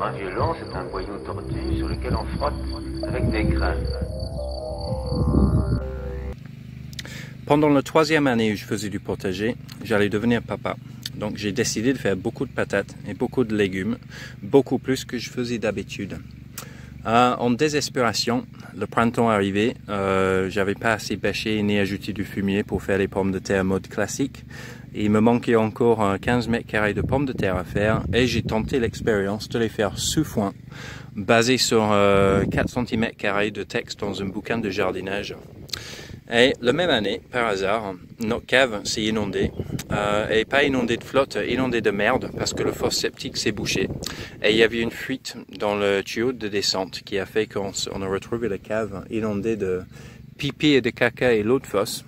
un violon, c'est un boyau tordu sur lequel on frotte avec des grains. Pendant la 3e année où je faisais du potager, j'allais devenir papa. Donc j'ai décidé de faire beaucoup de patates et beaucoup de légumes, beaucoup plus que je faisais d'habitude. En désespération, le printemps arrivait, j'avais pas assez bêché ni ajouté du fumier pour faire les pommes de terre mode classique. Et il me manquait encore 15 mètres carrés de pommes de terre à faire et j'ai tenté l'expérience de les faire sous foin, basé sur 4 cm² de texte dans un bouquin de jardinage. Et la même année, par hasard, notre cave s'est inondée, et pas inondée de flotte, inondée de merde, parce que le fosse septique s'est bouché. Et il y avait une fuite dans le tuyau de descente qui a fait qu'on a retrouvé la cave inondée de pipi et de caca et l'eau de fosse,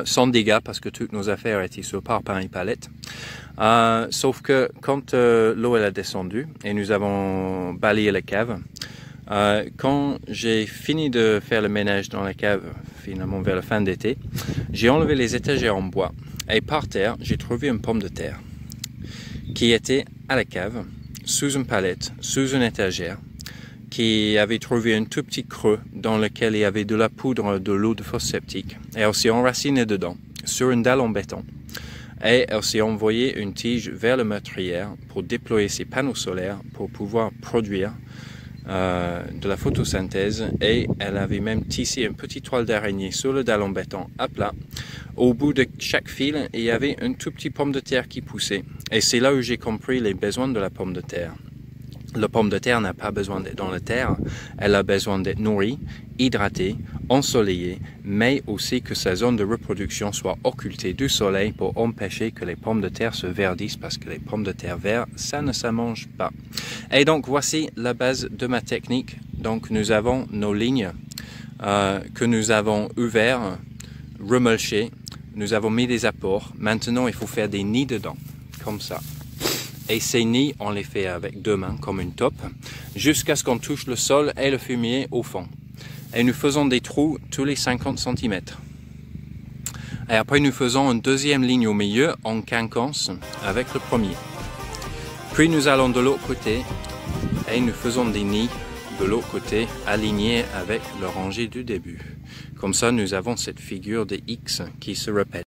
sans dégâts, parce que toutes nos affaires étaient sur parpaing et palettes. Sauf que quand l'eau elle a descendu et nous avons balayé la cave, quand j'ai fini de faire le ménage dans la cave, finalement vers la fin d'été, j'ai enlevé les étagères en bois et par terre, j'ai trouvé une pomme de terre qui était à la cave, sous une palette, sous une étagère, qui avait trouvé un tout petit creux dans lequel il y avait de la poudre de l'eau de fosse septique et elle s'est enracinée dedans, sur une dalle en béton. Et elle s'est envoyée une tige vers la meurtrière pour déployer ses panneaux solaires pour pouvoir produire de la photosynthèse, et elle avait même tissé une petite toile d'araignée sur le dalle en béton à plat. Au bout de chaque fil, il y avait une tout petit pomme de terre qui poussait. Et c'est là où j'ai compris les besoins de la pomme de terre. La pomme de terre n'a pas besoin d'être dans la terre, elle a besoin d'être nourrie, hydratée, ensoleillée, mais aussi que sa zone de reproduction soit occultée du soleil pour empêcher que les pommes de terre se verdissent, parce que les pommes de terre vertes, ça ne se mange pas. Et donc voici la base de ma technique. Donc nous avons nos lignes que nous avons ouvertes, remulchées, nous avons mis des apports. Maintenant il faut faire des nids dedans, comme ça. Et ces nids, on les fait avec 2 mains, comme une taupe, jusqu'à ce qu'on touche le sol et le fumier au fond. Et nous faisons des trous tous les 50 cm. Et après, nous faisons une 2e ligne au milieu en quinconce avec le premier. Puis nous allons de l'autre côté et nous faisons des nids de l'autre côté alignés avec le rangé du début. Comme ça, nous avons cette figure de X qui se répète.